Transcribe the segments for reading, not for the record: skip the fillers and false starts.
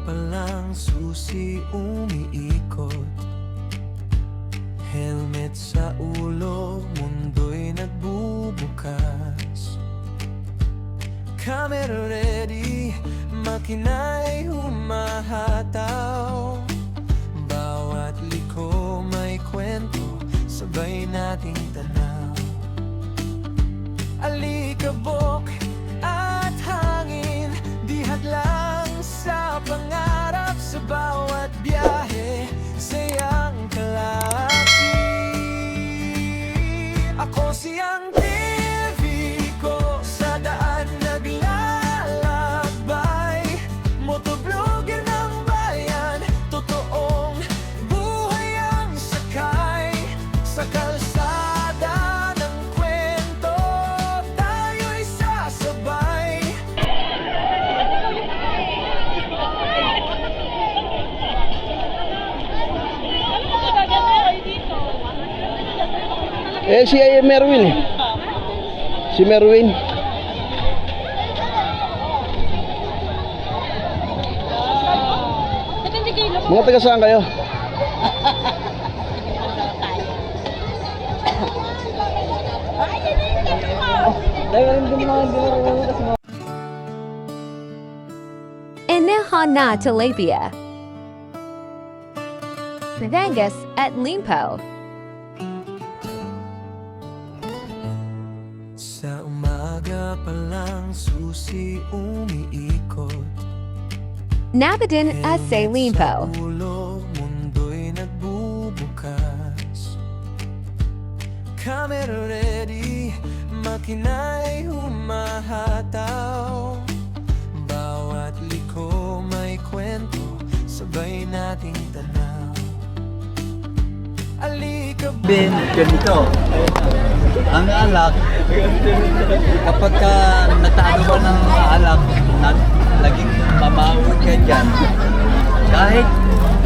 palang susi umiikot. Helmet sa ulo, mundo'y nagbubukas. Camera ready, makina'y humahataw. Bawat liko may kwento, sabay nating tanaw. Alikabok at hangin, di hadlang sa pangarap. Sa bawat biyahe, sayang kalaki. Ako siyang TV ko, sa daan naglalakbay. Motovlogger ng bayan, totoong buhay ang sakay. Sa kalsada ng kwento, tayo'y sasabay. Si Merwin eh. Si Merwin. Mga taga saan kayo? Ineha na tilapia. Batangas at Limpo. Sa umaga pa lang susi umiikot. Napadin at Say Limpo. Sa ulo, mundo'y nagbubukas. Camera ready, makina'y humahataw. Bawat liko may kwento, sabay nating tanaw. Alikabok. Ganito, ang alak, kapag ka natalo ka ng alak, naging mamawag ka dyan, kahit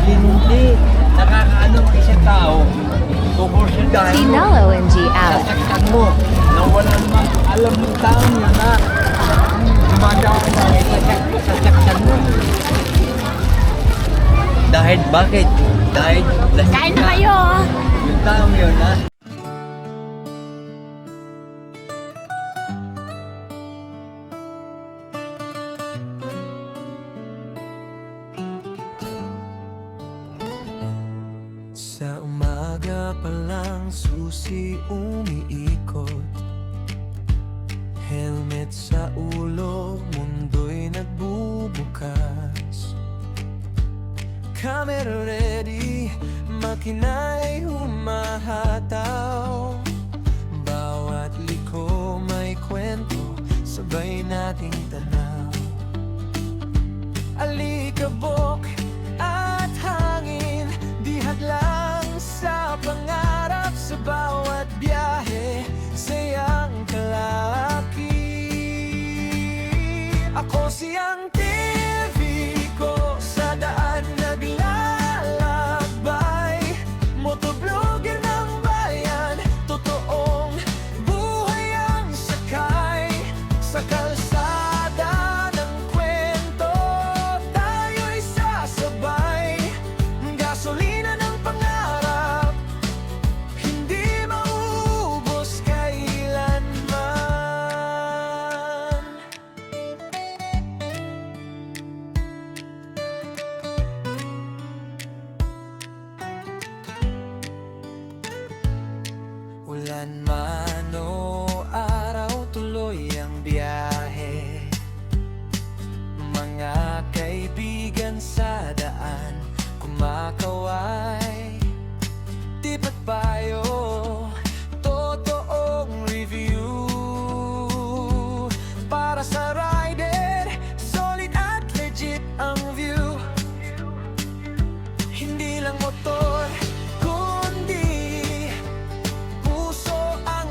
hindi nakakaano ang isang tao, kukursudahin mo, Sinalo MG out. sasaktan mo, na wala namang alam ng tao yun na dumadaan na sasaktan mo. Dahil bakit? Dahil lasing na kayo! Yung taong yun na Sa umaga pa lang susi umiikot. Helmet sa ulo, mundo'y nagbubukas. Camera ready, makina'y humahataw. Bawat liko may kwento, sabay nating tanaw. Alikabok at hangin, di hadlang sa pangarap. Sa bawat biyahe, sayang kalaki. Ako siyang TV ko, sa daan naglalakbay. Motovlogger ng bayan, totoong buhay ang sakay. Sa kalsada ng kwento, tayo'y sasabay. Gasolina ng pangarap, hindi mauubos kailanman. Ulan man o araw, tuloy ang biyahe. Mga kaibigan sa daan, kumakaway. Tip at payo, totoong review. Para sa rider, solid at legit ang view. Hindi lang motor, kundi puso ang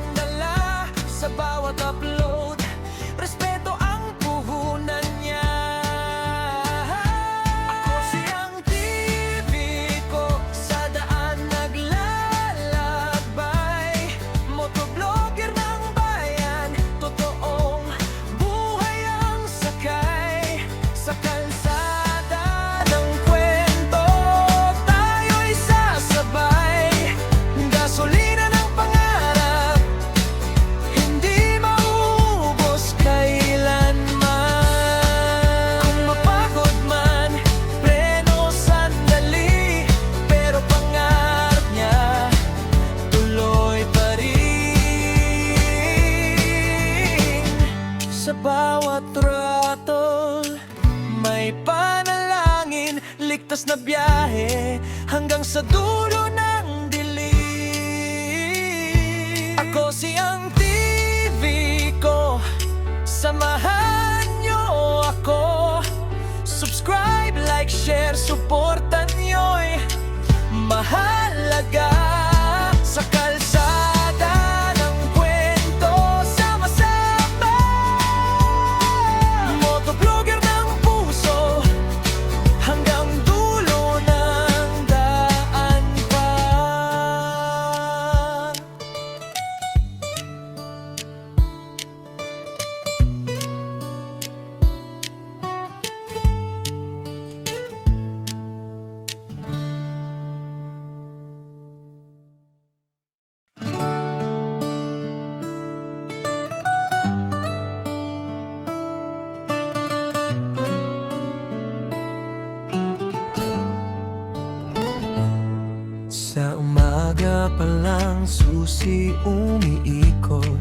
umaga pa lang susi umiikot,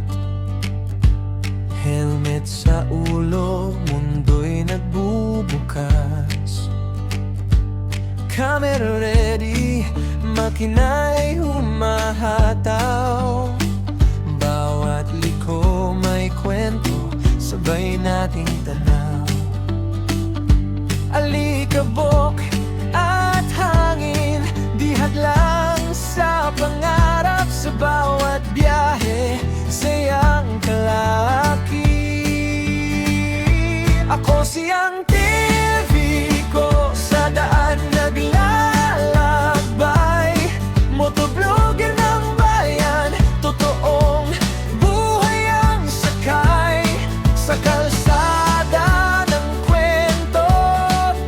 helmet sa ulo, mundo'y nagbubukas. Camera ready, makina'y humahataw. Bawat liko may kwento, sabay nating tanaw. Alikabok at hangin, di hadlang sa pangarap. Sa bawat biyahe, sayang kalaki. Ako siyang TV ko, sa daan naglalakbay. Motovlogger ng bayan, totoong buhay ang sakay. Sa kalsada ng kwento,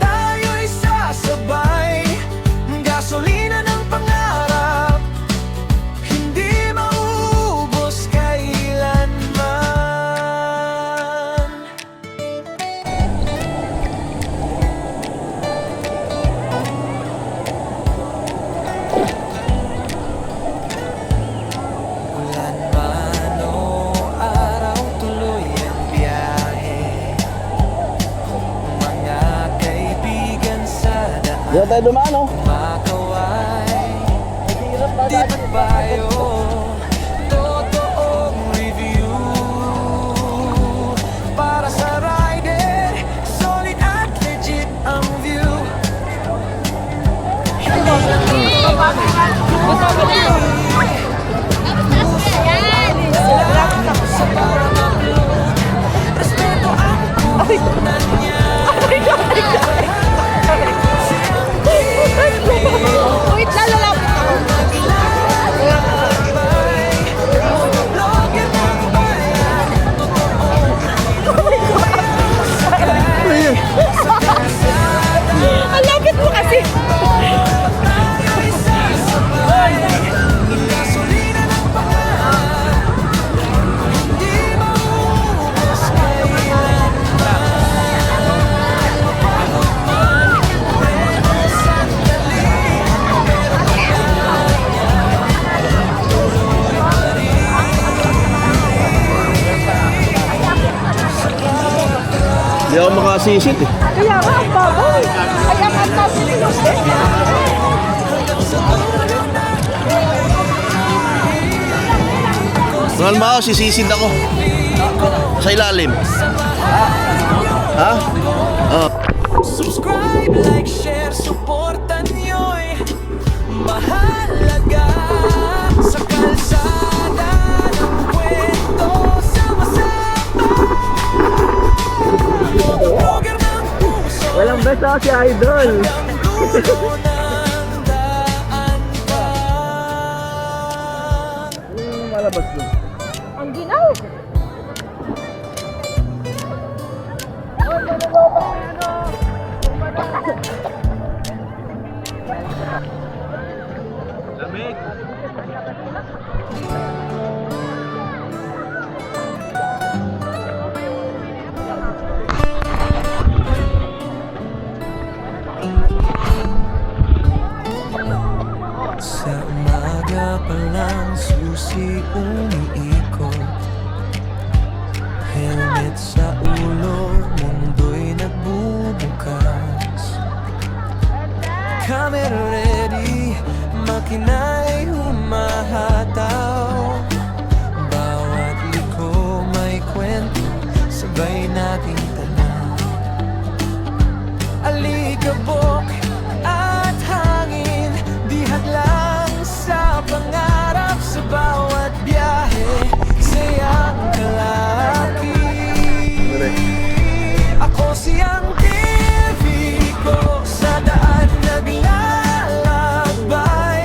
tayo'y sasabay. Gasolina ng pangarap, hindi maubos kailanman. Ulan man o araw, tuloy ang biyahe. Mga kaibigan sa daan, Diyan tayo dumaan, oh. makaway, di pagbayo, totoong review. Para sa rider, solid at legit ang view. Sa bawat upload, respeto ang punan niya. Wait, lalala. Vlogger ng bayan, totoong Ang lapit mo kasi. tayo'y sasabay. Gasolina ng pangarap, hindi maubos kailanman. Pagod man, pero sandali, pero tuloy pa rin. Hindi ako makasisit eh. Kaya nga, ang baboy. Kaya nga, ang tabi ni Jose. Mahal ba ako, sisisid ako. Sa ilalim. Ha? Oh. Subscribe, like, share, supportan nyo'y mahalaga. Sa kalsada ng kwento, sama-sama. Vlogger ng puso, Walang best ako si Idol. hanggang dulo ng daan pa. Malabas mo. Ang ginaw. Sa umaga pa lang susi umiikot, helmet sa ulo, mundo'y nagbubukas. Camera ready, makina'y humahataw. Bawat liko may kwento, sabay nating tanaw. Alikabok at hangin, di hadlang sa pangarap. Sa bawat biyahe, sayang kalaki. Ako siyang TV ko, sa daan naglalakbay.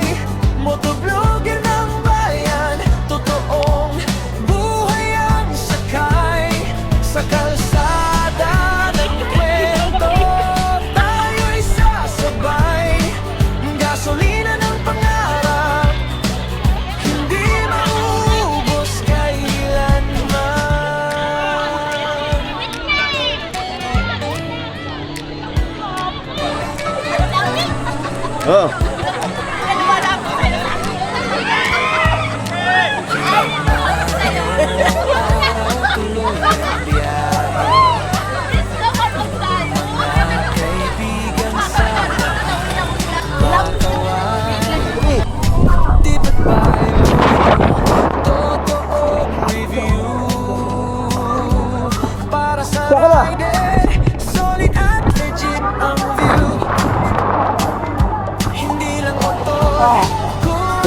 Motovlogger ng bayan, totoong buhay ang sakay. Sa kalsada ng kwento, tayo'y sasabay. Gasolina ng pangarap, hindi maubos kailanman. Oh.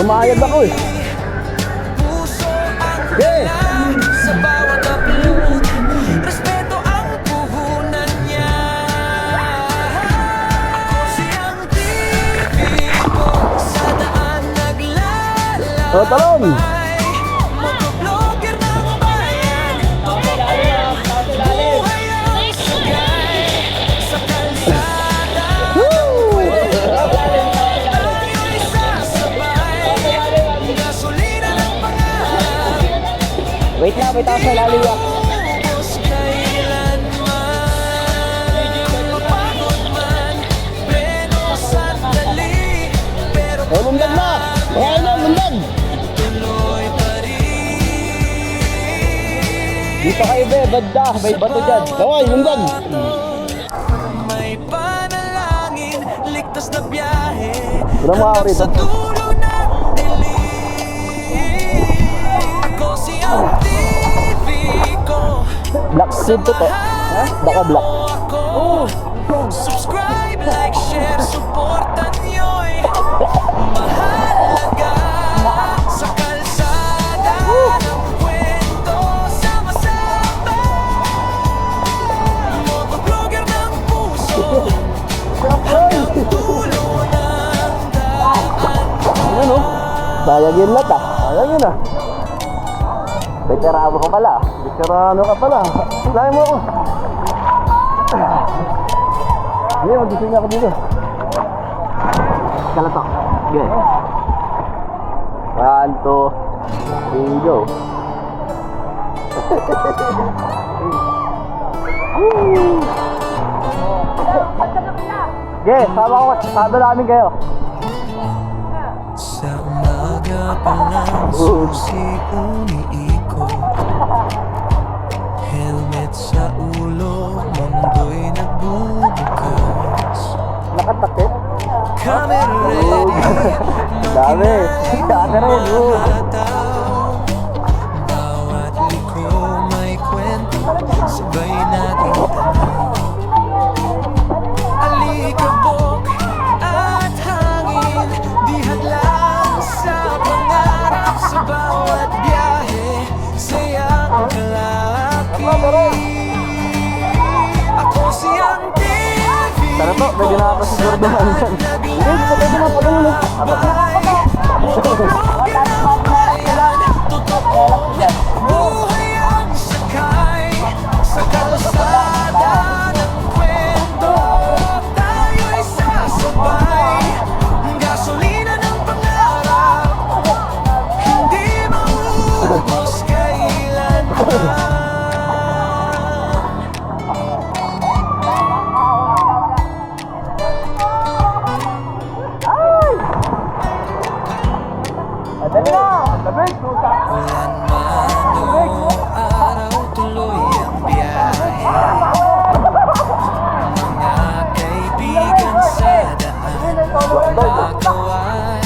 Sumayad ako eh. Puso ang Okay. dala sa bawat upload. Respeto ang puhunan niya. Ako siyang TV ko sa daan naglalakbay. O, talon! Motovlogger ng bayan. Buhay ang sagay sa kalsada. Tayo'y sasabay. Gasolina ng pangarap. Wait lang, wait ako sa laliwak. Ubos kailanman. Mapagod man, pero sandali. Pero O, lundag na! Okay na, lundag! tuloy pa rin. Dito kayo be, banda, may bato dyan. Kaway, lundag! May panalangin, ligtas na biyahe. Wala mga ako Hanggang sa rito. dulo ng dilim. Ako si ang TV ko. Black seed to to. Ha? Baka black. Ako. Subscribe, like, share, supportan niyo'y mahalaga. Sa kalsada ng kwento, sama-sama. Motovlogger ng puso, hanggang dulo ng daan. Ano? Sayang yun lahat ah. Sayang yun ah. Veterano ka pala. Veterano ka pala. Lain mo ako. Hindi, mag-gising ako dito. Kalatok. Okay. 1, 2, 3, go. Okay, sama namin kayo. Sa umaga pa lang susi umiikot. Helmet sa ulo, mundo'y nagbubukas. Nakatakit? Camera ready, Dami. Dami rin. hataw. Bawat liko may kwento, sabay natin tanong. Alikabok at hangin, di hadlang sa pangarap. Sa bawat biyahe, sayang kalaki. Ako siyang TV. Sana to, pwede na ako siguro doon. Hindi, pwede na pag-ulo. Buhay ang sakay sa kalsada ng kwento. Tayo'y sasabay. Gasolina ng pangarap, hindi maubos kailanman. Ulan man o araw, tuloy ang biyahe. Mga kaibigan sa daan, nagaway.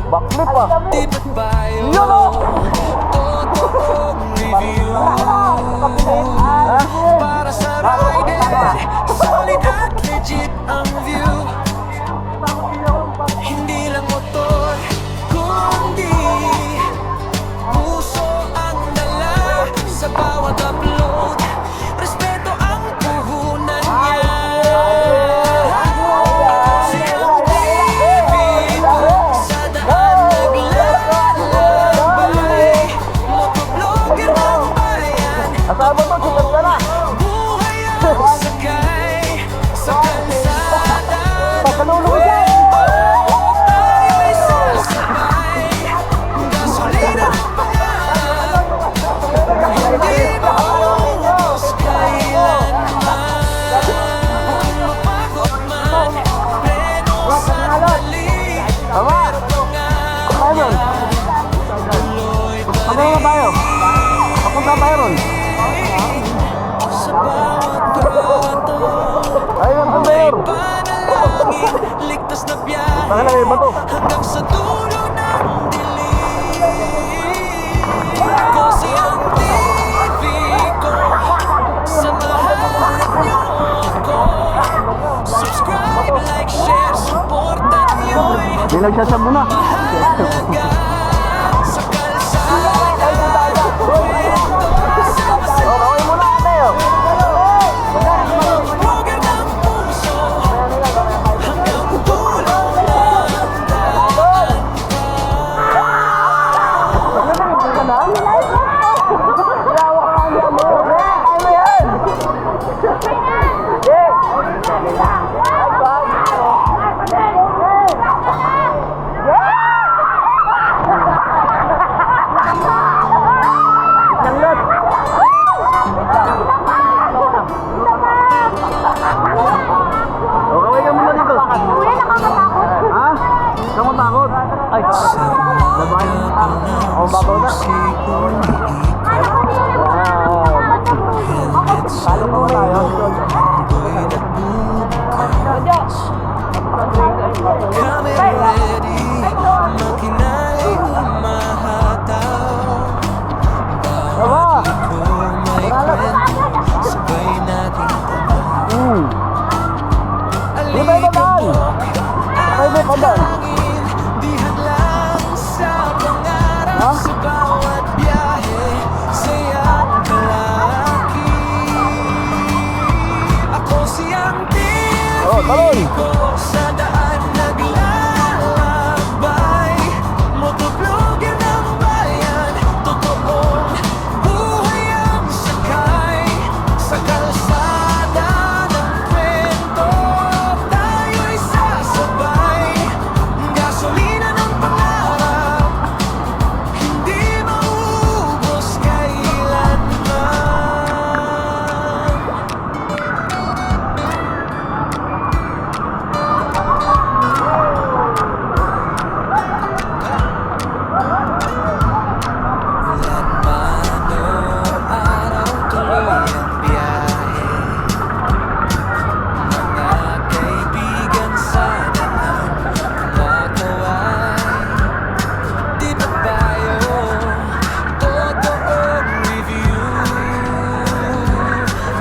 Backflip ah. Di ba't bayo? Totoong review. Para sa rider, solid at legit ang view. Hindi lang motor, kundi puso ang dala sa bawat upload. Respeto ang puhunan niya. Siyang TV ko sa daan naglalakbay. Motovlogger ng bayan. Asama to, sikat ka na. Buhay ang sakay sa kalsada. Pagkalulo ko dyan. Tayo'y sasabay. Gasolina ng pangarap, hindi maubos kailanman. Mapagod man, pero sandali. Pero pangarap, tuloy pa Ano nga tayo? Ako sa tayo ron. sa bawat kanto. Ayun, ang mayor. Panalangin, ligtas na biyahe. Pakala may bato. Hanggang sa dulo ng dilim. Ako siyang TV ko. Samahan niyo ako. Subscribe, like, share, supportan niyo'y Di nagsasabo na. mahalaga. Kami ready, makina'y humahataw. Bawat liko may kwento, sabay natin tanaw. Alikabok at hangin, di hadlang sa pangarap. Sa bawat biyahe, saya't malaki. Ako siyang TV ko, sa daan naglalakbay. Motovlogger ng bayan, totoong buhay ang sakay. Sa kalsada ng kwento, tayo'y sasabay. Gasolina ng pangarap, hindi maubos kailanman. Ulan man o araw, tuloy ang biyahe. Mga kaibigan sa daan, kumakaway. Di ba tayo totoong review?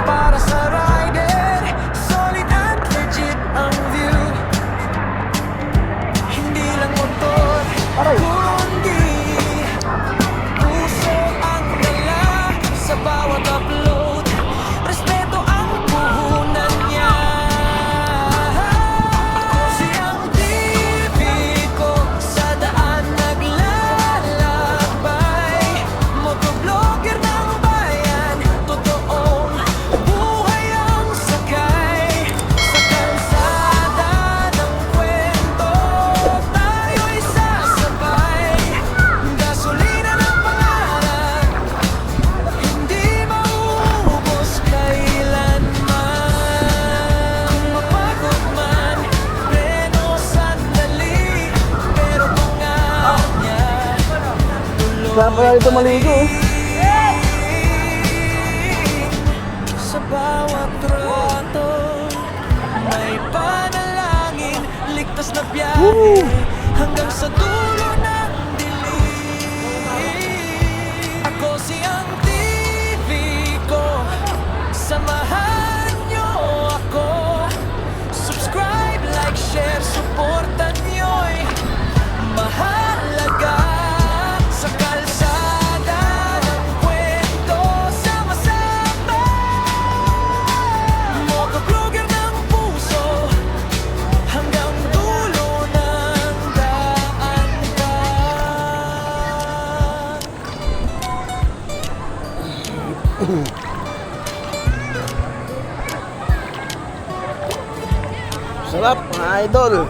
Para sa rider, solid at legit ang view. Hindi lang motor, kundi puso ang dala sa bawat upload. Respeto ang puhunan niya. Ako siyang TV ko, sa daan naglalakbay. Motovlogger ng bayan, totoong buhay ang sakay. Sa kalsada ng kwento, tayo'y sasabay. Gasolina ng pangarap, hindi maubos kailanman. Kung mapagod man, preno sandali, pero pangarap niya Saan kaya ito maligo? sa bawat roto, may panalangin, ligtas na biyahe hanggang sa dulo ng dilim. Ako siyang TV ko, samahan niyo ako. Subscribe, like, share, supportan niyo'y mahalaga. Sa kalsada ng kwento, sama-sama. Motovlogger ng puso, hanggang dulo ng daan ka. Sarap, mga idol.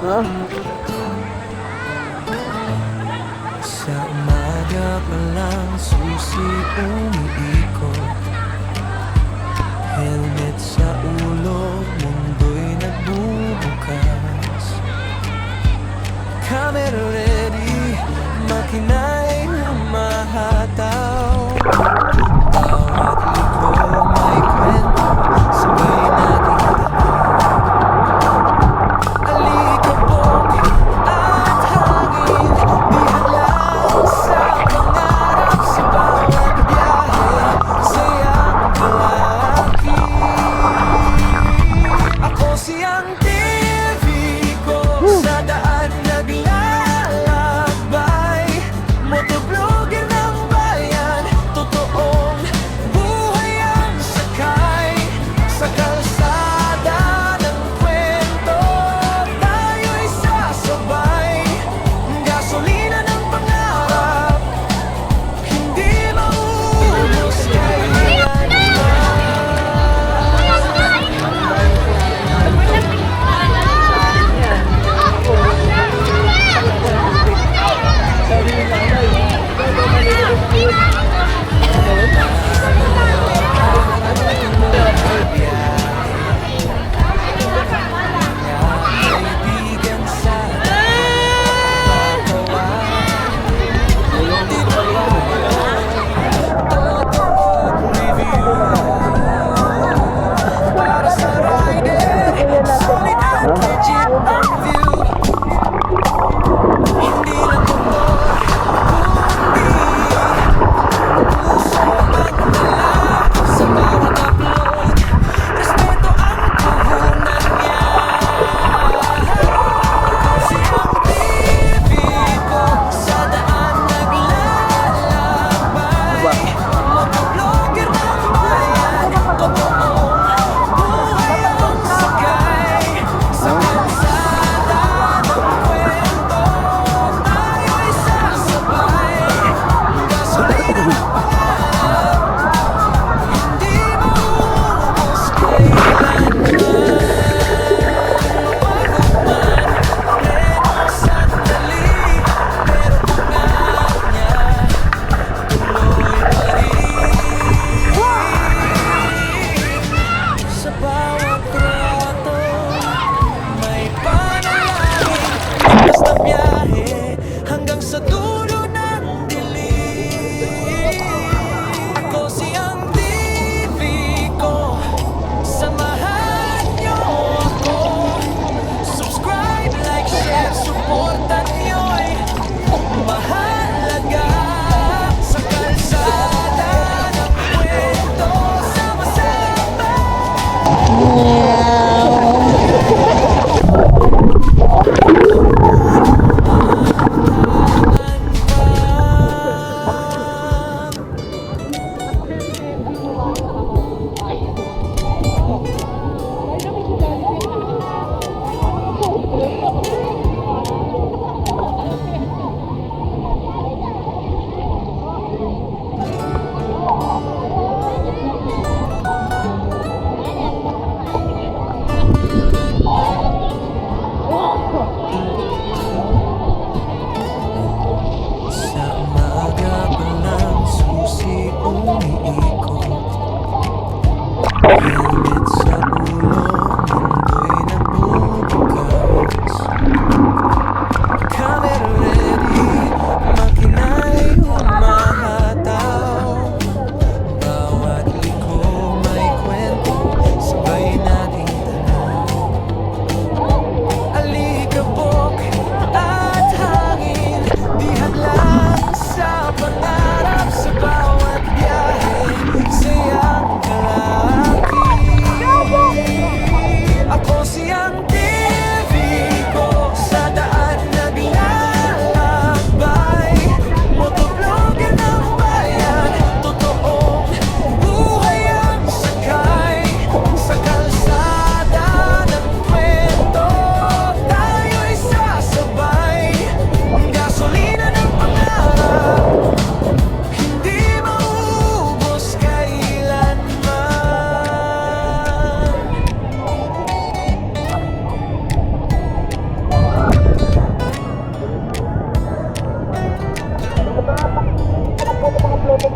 Ha? Sa umaga pa lang, susi umiikot. Helmet sa ulo, mundo'y nagbubukas. Camera ready, makina'y humahataw. Bawat liko may kwento, sabay natin tanaw. Alikabok at hangin, di hadlang sa pangarap. Sa bawat biyahe, sayang malaki. Ako siyang TV ko, sa daan naglalakbay. Motovlogger ng bayan, totoo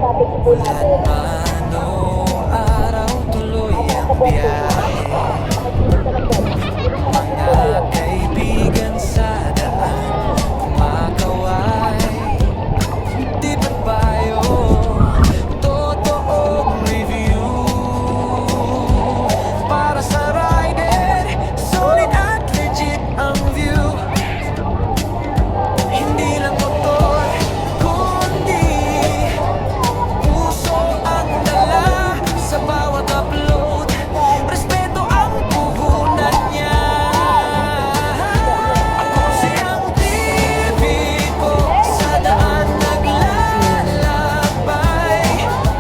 Ano araw tuloy ang biyahe, mga kaibigan sa daan kumakaway. Di ba tayo totoong review para sa rider? Solid at legit ang view. Hindi lang motor, kundi puso ang dala sa bawat upload. Respeto ang puhunan niya. Ako siyang TV ko sa daan naglalakbay.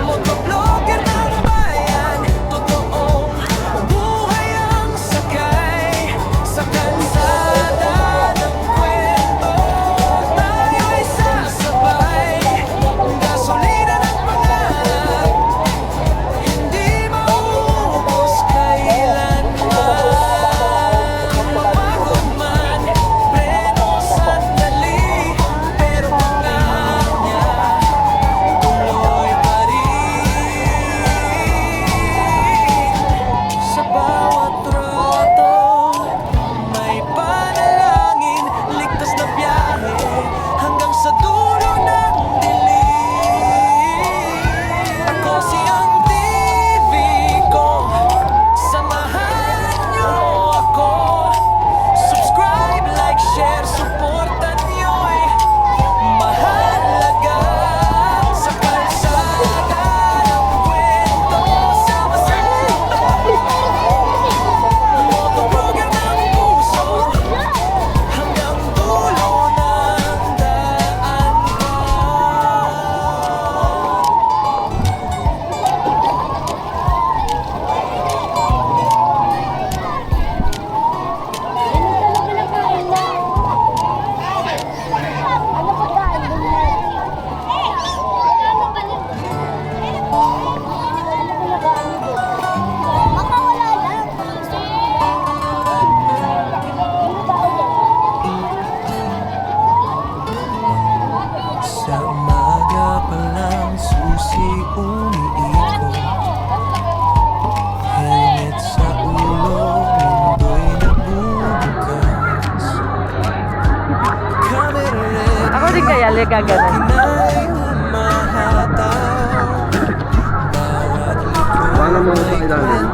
Motovlogger ng bayan, totoong buhay ang sakay. Sa kalsada ng kwento, tayo'y sasabay. Gasolina ng pangarap, hindi maubos kailanman. Mapagod man, preno sandali, pero pangarap niya tuloy pa rin. Sa bawat troto, may panalangin, ligtas na biyahe hanggang sa dulo ng dilim. Ako siyang TV ko, samahan niyo ako. Subscribe, like, share, supportan niyo'y mahalaga. Sa kalsada ng kwento, sama-sama. Motovlogger ng puso, hanggang dulo ng daan ko. Sa umaga pa lang susi umiikot, helmet sa ulo, mundo'y nagbubukas. Camera ready, Ako din kaya gaganon. inay humahataw. Bawat Paano mo likod sa ilalim?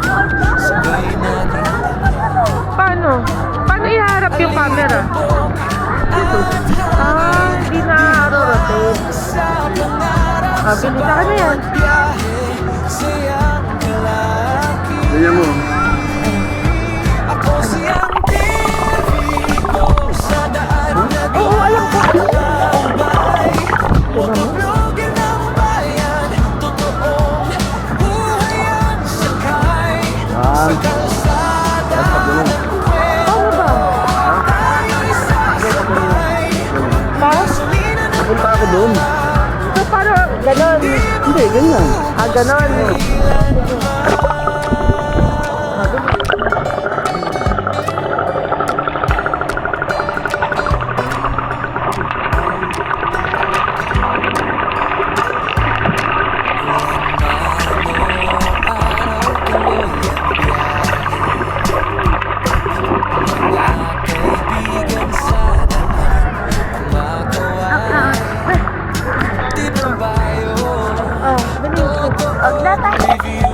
sabay natin Paano? Paano iharap yung camera? Ah, hindi na-rotate. sa pangarap. Ah, bilhin ka na yan. Biyahe, siyang lalaki. Ganyan mo. Ako siyang TV ko sa daan Oo, alam ko. naglalakbay. Motovlogger ng bayan, totoong buhay ang sakay. Sa kalsada ng kwento, Paano ba? tayo'y sasabay. Pa? Gasolina ng Punta ako doon. So, paano? Ganon. Hindi, ganyan. Ah, ganon. kaibigan sa daan kumakaway. Di ba tayo Oh, bilis. Oh, data. review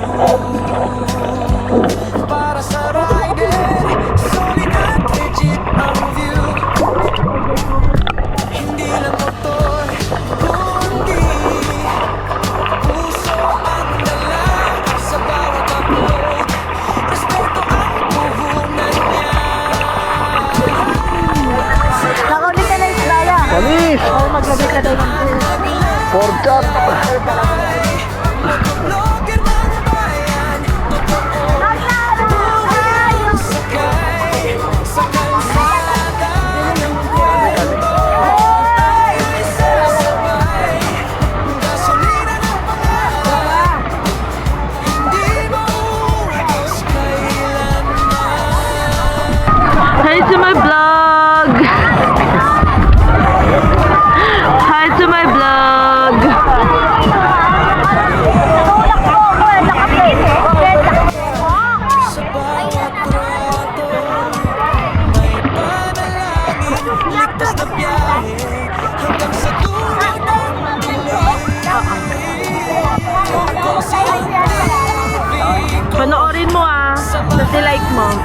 month.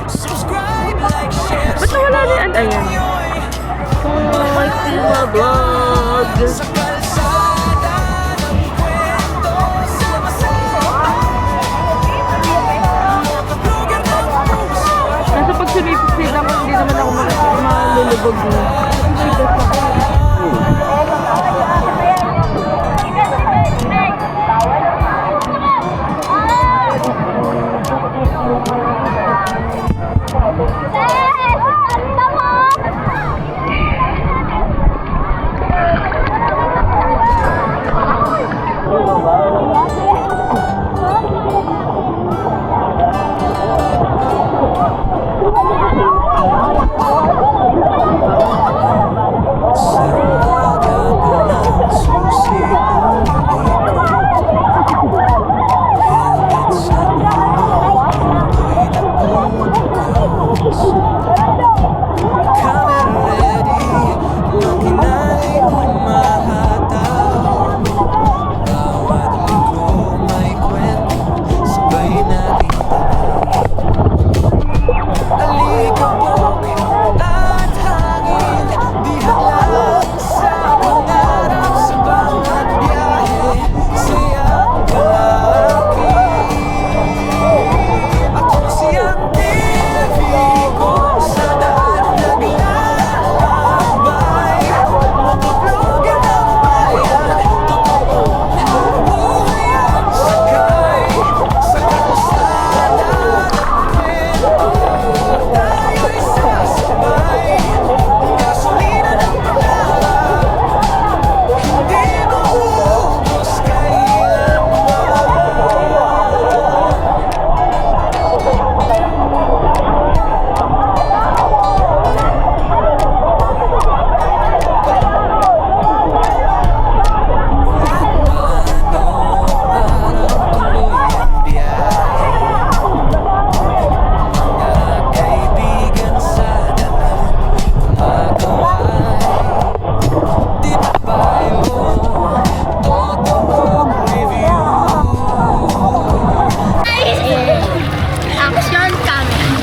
Subscribe, like, share, Ba't nawala na yan? Ayan. Mike Tima Vlog. sa kalsada ng kwento, sama-sama. Mga vlogger ng puso. Nasa pagsunipit ako, hindi naman ako malulubog mo.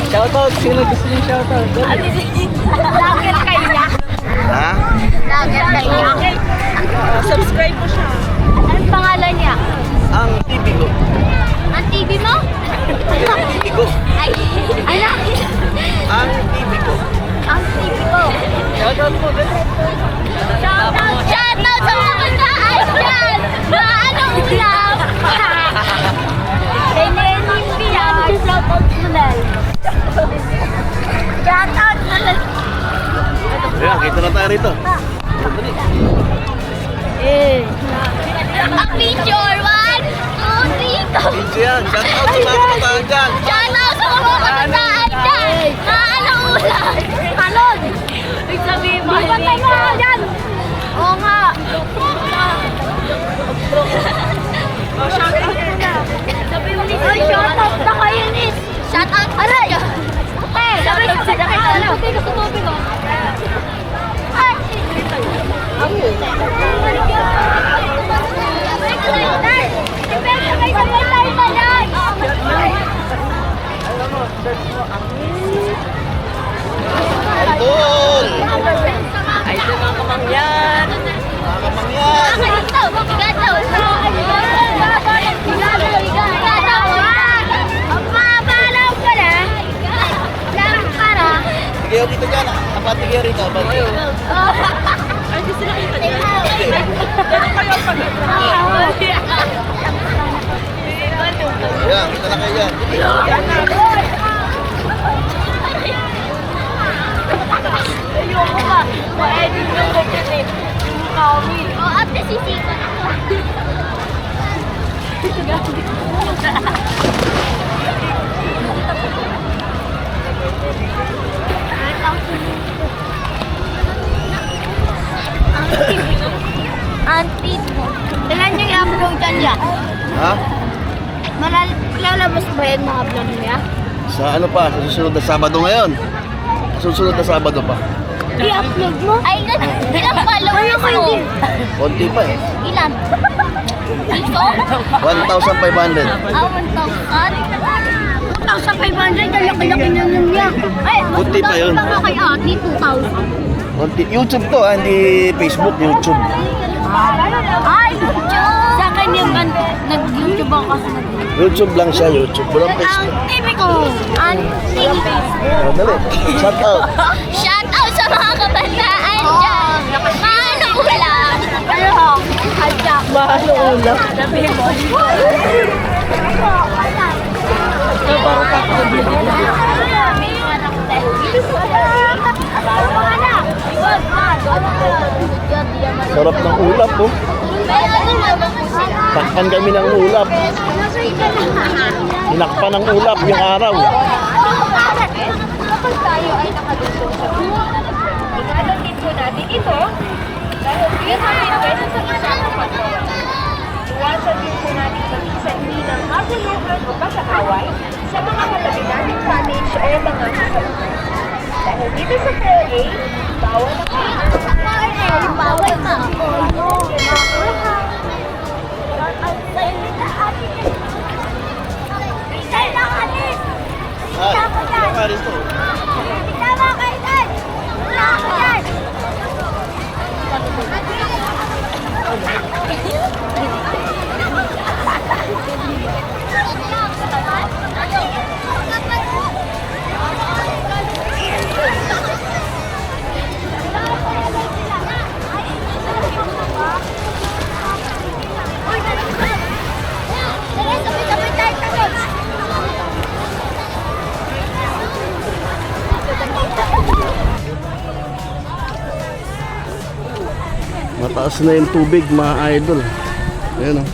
Shoutout, sino gusto niyo shoutout? Lager kaya. Ha? Lager kaya. Subscribe mo siya. Anong pangalan niya? Ang TV ko. Ang TV mo? Ang TV ko. Ay, ano? Ang TV ko. Ang TV ko. Shoutout po, Shoutout sa mga kataan dyan! Anong ulam? Kay Lenny Pilar. Shoutout mo na. Shoutout mo na. Ayan, kita na tayo rito. Ang picture, 1, 2, 3, go! Video yan. Shout out sa mga kabataan dyan. Shoutout sa mga kataan dyan! Anong ulam? Kalon! Ibig sabihin mo, di ba tayo dyan? Oo nga! Shoutout mo na! Shoutout na kayo, Nis! Shoutout! Aray! Okay! Shoutout sa kayo! Okay, gusto mo ko. Ay! Idol! Ay, ito mga kamangyan! Mga kamangyan! Sige, dito dyan. Kapati kayo rito. Kapati. Ay, gusto na kita dyan. Ayan, kita na kayo dyan. Ayoko ka. Ma-edit yung ganyan eh. Yung kami. O, ate, sisipan ako. Auntie mo. Ilan yung i-upload dyan ya? Ha? Lalabas ba yan mga vlog niya? Sa ano pa? Sa susunod na Sabado ngayon. Sa susunod na Sabado pa. I-upload mo? Ay, ilang followers mo? Konti pa eh. Ilan? Ito? 1,500. 1,000? lang sa 500, ang laki-laki na nun niya. Ay, mas Buti pa yun. pa nga kay ate, 2,000. YouTube to ha, hindi Facebook, YouTube. Ay, YouTube! Sa akin yung nag-YouTube ako kasi YouTube lang siya, YouTube. Walang Ang Facebook. TV ko, ang Facebook. Oh, dali. Shout out. Shout out sa mga kabataan dyan! Maano ulam? Ano? Hadyak. Maano ulam? Sabihin mo. Sarap ng ulap oh. Takpan kami ng ulap. Hinakpan ng ulap yung araw. Kapag tayo ay nakadusog sa Inalatin po natin ito dahil 300 pesos ang isang kapatid. Iwasan din po natin pag-isandi ng maguluhan o pag-aaway sa mga katabi natin cottage o mga kasaluhan. Dahil dito sa PLA, bawal na kayo. Bawal na ako. Aris to. Tama kayo dyan! Wala ako dyan! Sabay-sabay tayo takot! Mataas na yung tubig mga idol. Ayan oh.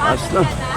Taas na.